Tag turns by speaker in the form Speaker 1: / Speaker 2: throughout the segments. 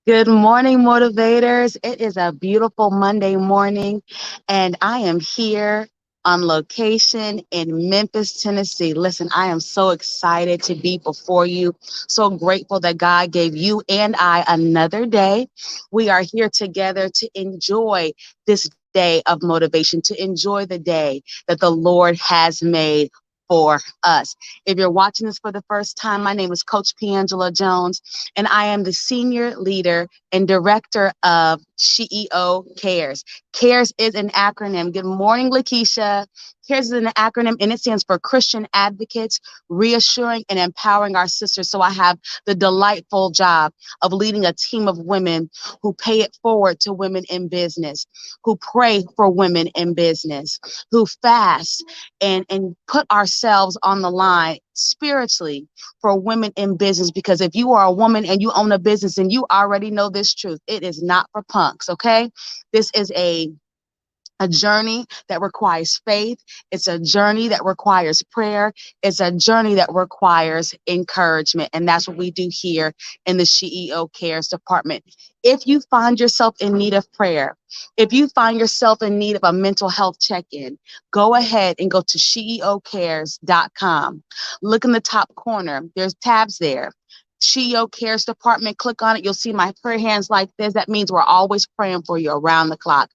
Speaker 1: Good morning, motivators. It is a beautiful Monday morning, and I am here on location in Memphis, Tennessee. Listen, I am so excited to be before you. So grateful that God gave you and I another day. We are here together to enjoy this day of motivation, to enjoy the day that the Lord has made for us. If you're watching this for the first time, my name is Coach Piangela Jones, and I am the senior leader and director of SheEO C.A.R.E.S. C.A.R.E.S is an acronym. Good morning, Lakeisha. C.A.R.E.S is an acronym, and it stands for Christian Advocates, Reassuring and Empowering Our Sisters. So I have the delightful job of leading a team of women who pay it forward to women in business, who pray for women in business, who fast and put ourselves on the line spiritually for women in business. Because if you are a woman and you own a business, and you already know this truth, it is not for punks. Okay, this is a journey that requires faith. It's a journey that requires prayer. It's a journey that requires encouragement. And that's what we do here in the SheEO C.A.R.E.S department. If you find yourself in need of prayer, if you find yourself in need of a mental health check-in, go ahead and go to SheEOCares.com. Look in the top corner. There's tabs there. SheEO C.A.R.E.S department, click on it. You'll see my prayer hands like this. That means we're always praying for you around the clock.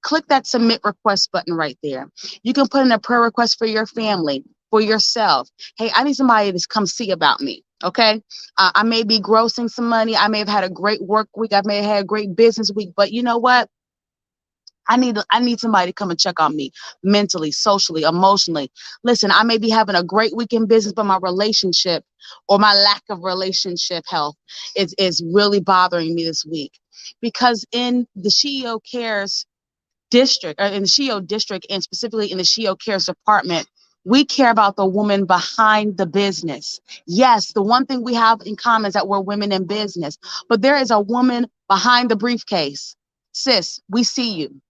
Speaker 1: Click that submit request button right there. You can put in a prayer request for your family, for yourself. Hey, I need somebody to come see about me. Okay. I may be grossing some money. I may have had a great work week. I may have had a great business week, but you know what? I need somebody to come and check on me mentally, socially, emotionally. Listen, I may be having a great week in business, but my relationship or my lack of relationship health is really bothering me this week. Because in the SheEO C.A.R.E.S district, or in the SheEO district, and specifically in the SheEO C.A.R.E.S department, we care about the woman behind the business. Yes, the one thing we have in common is that we're women in business, but there is a woman behind the briefcase. Sis, we see you,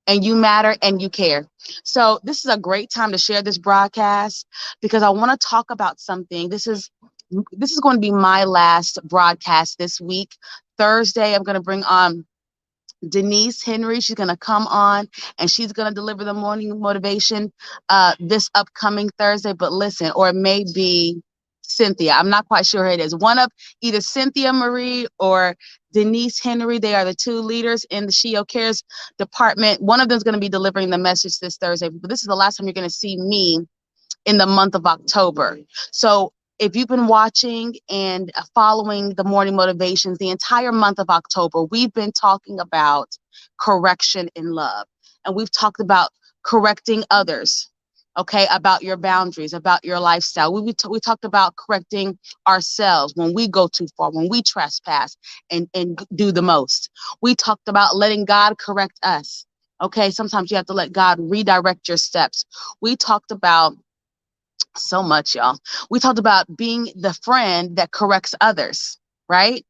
Speaker 1: and you matter, and you care. So this is a great time to share this broadcast, because I want to talk about something. This is going to be my last broadcast this week. Thursday, I'm going to bring on Denise Henry. She's going to come on and she's going to deliver the morning motivation this upcoming Thursday. But listen, or it may be Cynthia. I'm not quite sure who it is. One of either Cynthia Marie or Denise Henry. They are the two leaders in the SheEO C.A.R.E.S department. One of them is going to be delivering the message this Thursday. But this is the last time you're going to see me in the month of October. So if you've been watching and following the morning motivations the entire month of October, we've been talking about correction in love. And we've talked about correcting others, okay, about your boundaries, about your lifestyle. We talked about correcting ourselves when we go too far, when we trespass and do the most. We talked about letting God correct us. Okay, sometimes you have to let God redirect your steps. We talked about so much, y'all. We talked about being the friend that corrects others, right?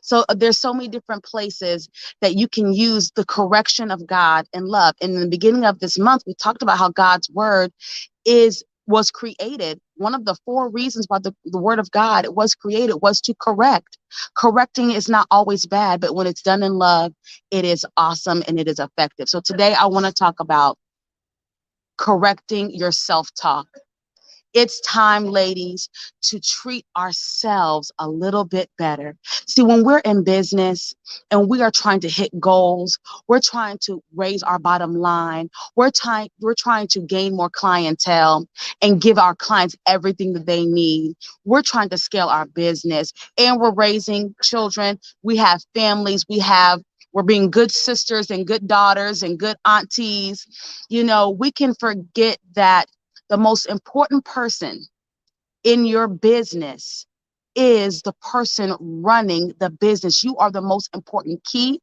Speaker 1: So there's so many different places that you can use the correction of God and love. And in the beginning of this month, we talked about how God's word was created. One of the four reasons why the word of God was created was to correct. Correcting is not always bad, but when it's done in love, it is awesome and it is effective. So today I want to talk about correcting your self-talk. It's time, ladies, to treat ourselves a little bit better. See, when we're in business and we are trying to hit goals, we're trying to raise our bottom line, we're trying to gain more clientele and give our clients everything that they need. We're trying to scale our business, and we're raising children. We have families. We're being good sisters and good daughters and good aunties. We can forget that the most important person in your business is the person running the business. You are the most important key.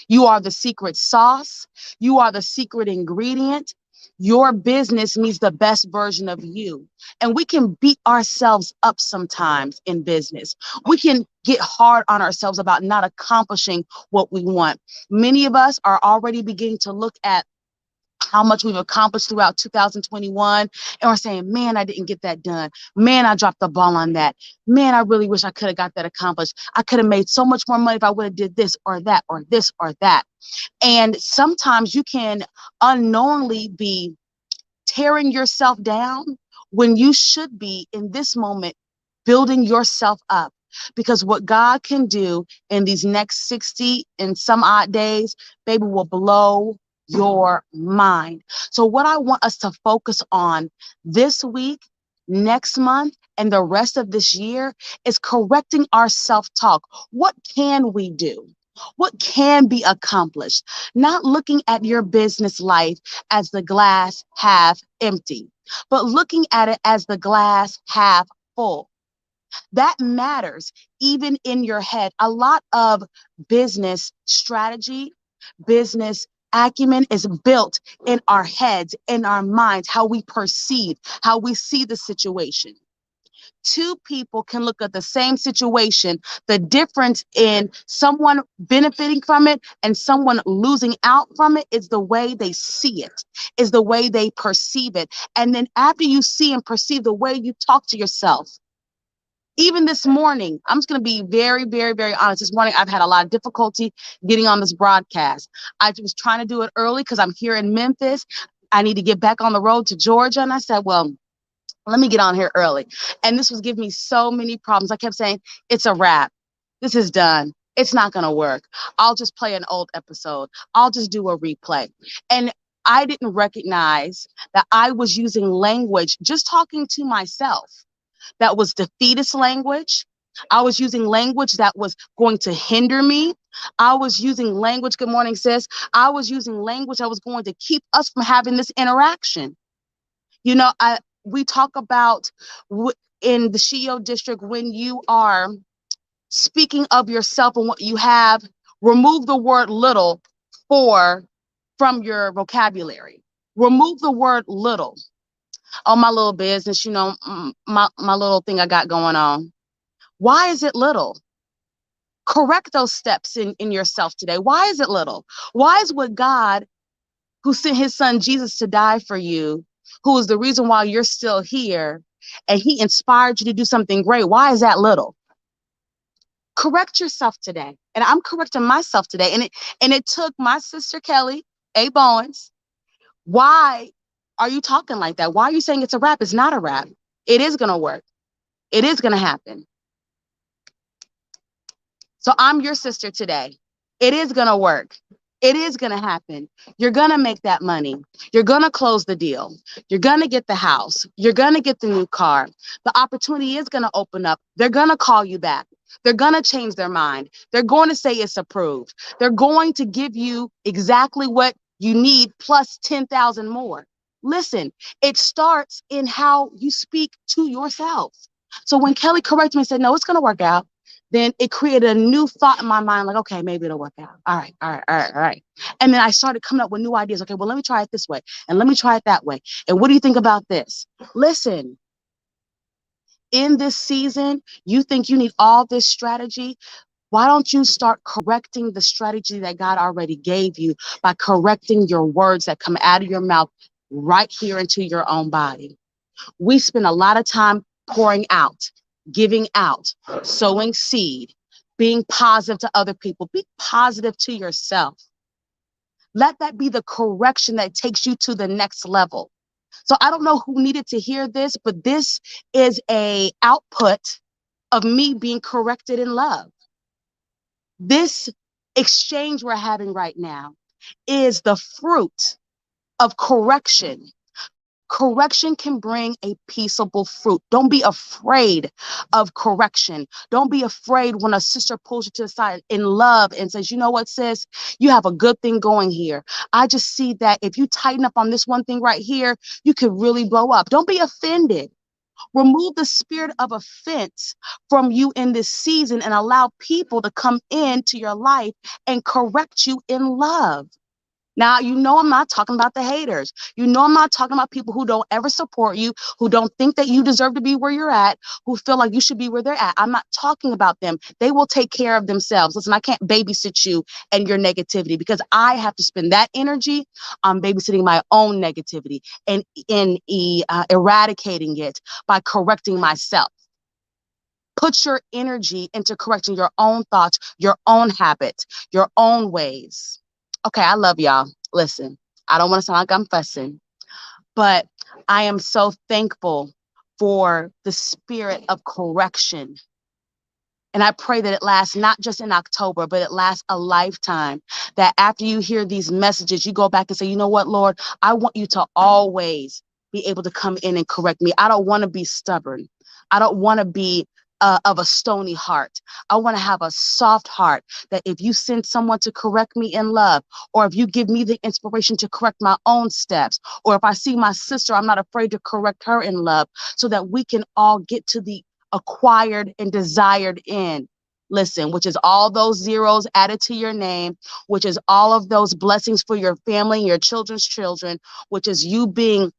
Speaker 1: You are the secret sauce. You are the secret ingredient. Your business needs the best version of you. And we can beat ourselves up sometimes in business. We can get hard on ourselves about not accomplishing what we want. Many of us are already beginning to look at how much we've accomplished throughout 2021. And we're saying, man, I didn't get that done. Man, I dropped the ball on that. Man, I really wish I could have got that accomplished. I could have made so much more money if I would have did this or that or this or that. And sometimes you can unknowingly be tearing yourself down when you should be in this moment building yourself up. Because what God can do in these next 60 and some odd days, baby, will blow your mind. So what I want us to focus on this week, next month, and the rest of this year is correcting our self-talk. What can we do? What can be accomplished? Not looking at your business life as the glass half empty, but looking at it as the glass half full. That matters even in your head. A lot of business strategy, business acumen is built in our heads, in our minds, how we perceive, how we see the situation. Two people can look at the same situation. The difference in someone benefiting from it and someone losing out from it is the way they see it, is the way they perceive it. And then after you see and perceive, the way you talk to yourself. Even this morning, I'm just going to be very, very, very honest. This morning, I've had a lot of difficulty getting on this broadcast. I was trying to do it early because I'm here in Memphis. I need to get back on the road to Georgia. And I said, well, let me get on here early. And this was giving me so many problems. I kept saying, it's a wrap. This is done. It's not going to work. I'll just play an old episode. I'll just do a replay. And I didn't recognize that I was using language, just talking to myself, that was defeatist language. I was using language that was going to hinder me. I was using language, good morning, sis. I was using language that was going to keep us from having this interaction. You know, we talk about in the SheEO district, when you are speaking of yourself and what you have, remove the word little from your vocabulary. Remove the word little. Oh, my little business, you know, my little thing I got going on. Why is it little? Correct those steps in yourself today. Why is it little? Why is what God, who sent his son Jesus to die for you, who is the reason why you're still here, and he inspired you to do something great, why is that little? Correct yourself today. And I'm correcting myself today. And it took my sister Kelly, A. Bowens. Why are you talking like that? Why are you saying it's a wrap? It's not a wrap. It is going to work. It is going to happen. So I'm your sister today. It is going to work. It is going to happen. You're going to make that money. You're going to close the deal. You're going to get the house. You're going to get the new car. The opportunity is going to open up. They're going to call you back. They're going to change their mind. They're going to say it's approved. They're going to give you exactly what you need plus 10,000 more. Listen, it starts in how you speak to yourself. So when Kelly corrected me and said, no, it's going to work out, then it created a new thought in my mind, like, okay, maybe it'll work out. All right, all right, all right, all right. And then I started coming up with new ideas. Okay, well, let me try it this way. And let me try it that way. And what do you think about this? Listen, in this season, you think you need all this strategy? Why don't you start correcting the strategy that God already gave you by correcting your words that come out of your mouth right here into your own body? We spend a lot of time pouring out, giving out, sowing seed, being positive to other people. Be positive to yourself. Let that be the correction that takes you to the next level. So I don't know who needed to hear this, but this is an output of me being corrected in love. This exchange we're having right now is the fruit of correction. Correction can bring a peaceable fruit. Don't be afraid of correction. Don't be afraid when a sister pulls you to the side in love and says, you know what, sis, you have a good thing going here. I just see that if you tighten up on this one thing right here, you could really blow up. Don't be offended. Remove the spirit of offense from you in this season and allow people to come into your life and correct you in love. Now, you know, I'm not talking about the haters. You know, I'm not talking about people who don't ever support you, who don't think that you deserve to be where you're at, who feel like you should be where they're at. I'm not talking about them. They will take care of themselves. Listen, I can't babysit you and your negativity because I have to spend that energy on babysitting my own negativity and eradicating it by correcting myself. Put your energy into correcting your own thoughts, your own habits, your own ways. Okay, I love y'all. Listen, I don't want to sound like I'm fussing, but I am so thankful for the spirit of correction. And I pray that it lasts not just in October, but it lasts a lifetime. That after you hear these messages, you go back and say, you know what, Lord, I want you to always be able to come in and correct me. I don't want to be stubborn. I don't want to be of a stony heart. I want to have a soft heart that if you send someone to correct me in love, or if you give me the inspiration to correct my own steps, or if I see my sister, I'm not afraid to correct her in love so that we can all get to the acquired and desired end. Listen, which is all those zeros added to your name, which is all of those blessings for your family and your children's children, which is you being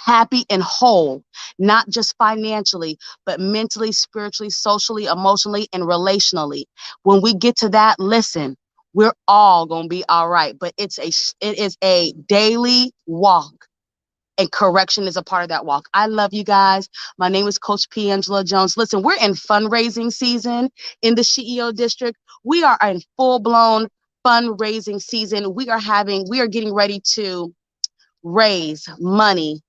Speaker 1: happy and whole, not just financially, but mentally, spiritually, socially, emotionally, and relationally. When we get to that, listen, we're all going to be all right, but it is a daily walk. And correction is a part of that walk. I love you guys. My name is Coach P. Angela Jones. Listen, we're in fundraising season in the SheEO district. We are in full-blown fundraising season. We are getting ready to raise money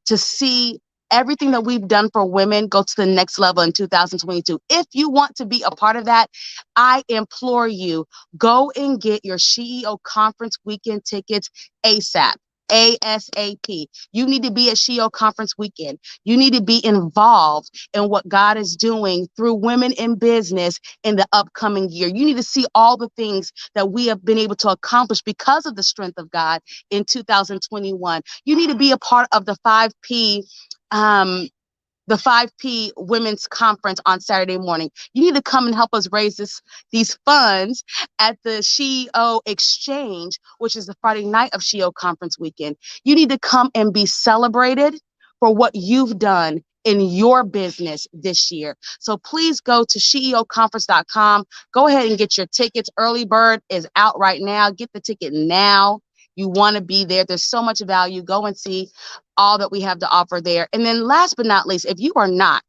Speaker 1: to see everything that we've done for women go to the next level in 2022. If you want to be a part of that, I implore you, go and get your SheEO conference weekend tickets ASAP. ASAP. You need to be at SheEO conference weekend. You need to be involved in what God is doing through women in business in the upcoming year. You need to see all the things that we have been able to accomplish because of the strength of God in 2021. You need to be a part of the 5P the 5P Women's Conference on Saturday morning. You need to come and help us raise these funds at the SheEO Exchange, which is the Friday night of SheEO Conference weekend. You need to come and be celebrated for what you've done in your business this year. So please go to SheEOconference.com. Go ahead and get your tickets. Early bird is out right now. Get the ticket now. You want to be there. There's so much value. Go and see all that we have to offer there. And then last but not least, if you are not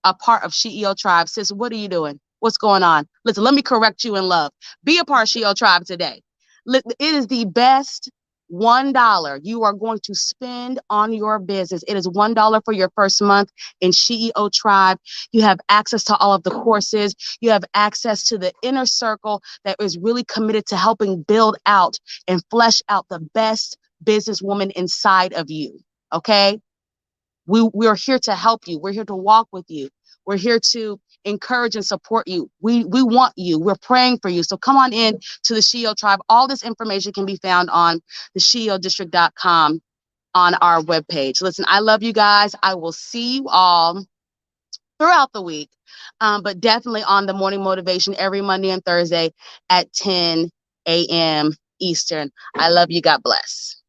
Speaker 1: a part of SheEO Tribe, sis, what are you doing? What's going on? Listen, let me correct you in love. Be a part of SheEO Tribe today. It is the best $1 you are going to spend on your business. It is $1 for your first month in SheEO Tribe. You have access to all of the courses. You have access to the inner circle that is really committed to helping build out and flesh out the best businesswoman inside of you. Okay? We're here to help you. We're here to walk with you. We're here to encourage and support you. We want you. We're praying for you. So come on in to the SheEO Tribe. All this information can be found on the SheEOdistrict.com on our webpage. Listen, I love you guys. I will see you all throughout the week, but definitely on the morning motivation every Monday and Thursday at 10 a.m. Eastern. I love you. God bless.